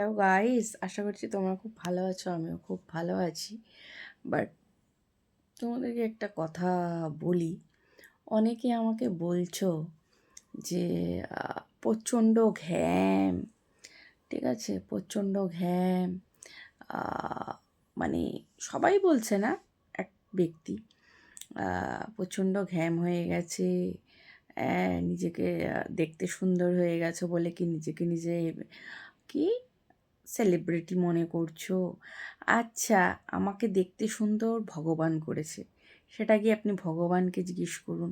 Hello guys, আশা করছি তোমরা খুব ভালো আছো। আমিও খুব ভালো আছি। বাট তোমাদেরকে একটা কথা বলি। অনেকে আমাকে বলছো যে প্রচণ্ড ঘ্যাম, ঠিক আছে, প্রচণ্ড ঘ্যাম। আহ, মানে সবাই বলছে না, এক ব্যক্তি প্রচণ্ড ঘ্যাম হয়ে গেছে। নিজেকে দেখতে সুন্দর হয়ে গেছে বলে কি নিজেকে নিজে কি সেলিব্রিটি মনে করছো? আচ্ছা, আমাকে দেখতে সুন্দর ভগবান করেছে, সেটা কি আপনি ভগবানকে জিজ্ঞেস করুন।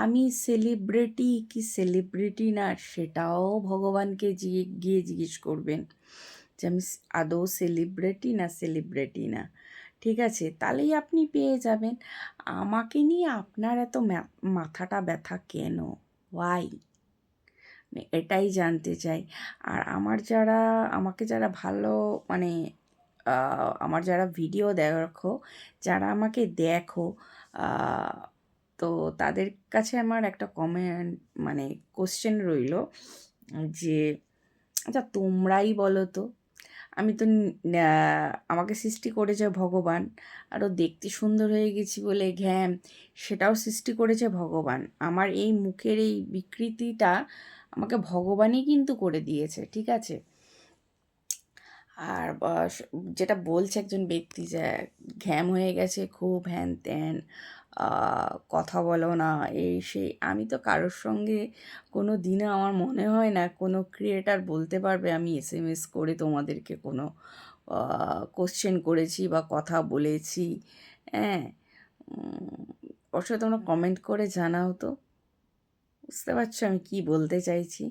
আমি সেলিব্রিটি কি সেলিব্রিটি না, সেটাও ভগবানকে গিয়ে জিজ্ঞেস করবেন যে আমি আদৌ সেলিব্রিটি না সেলিব্রিটি না। ঠিক আছে, তাহলেই আপনি পেয়ে যাবেন। আমাকে নিয়ে আপনার এত মাথাটা ব্যথা কেন? ওয়াই? এটাই জানতে চাই। আর আমাকে যারা ভালো, মানে আমার যারা ভিডিও দেখো, যারা আমাকে দেখো, আহ, তো তাদের কাছে আমার একটা কমেন্ট, মানে কোশ্চেন রইল যে আচ্ছা তোমরাই বলো তো, আমি তো আমাকে সৃষ্টি করেছে ভগবান, আরও দেখতে সুন্দর হয়ে গেছি বলে ঘ্যাম, সেটাও সৃষ্টি করেছে ভগবান। আমার এই মুখের এই বিকৃতিটা আমাকে ভগবানই কিন্তু করে দিয়েছে, ঠিক আছে। আর যেটা বলছে একজন ব্যক্তি যে ঘ্যাম হয়ে গেছে খুব, হ্যান ত্যান, কথা বলো না, এই সেই। আমি তো কারোর সঙ্গে কোনো দিনও, আমার মনে হয় না কোনো ক্রিয়েটার বলতে পারবে আমি এসএমএস করে তোমাদেরকে কোনো কোশ্চেন করেছি বা কথা বলেছি। হ্যাঁ, অবশ্যই তোমরা কমেন্ট করে জানাও তো, বুঝতে পারছো আমি কি বলতে চাইছি।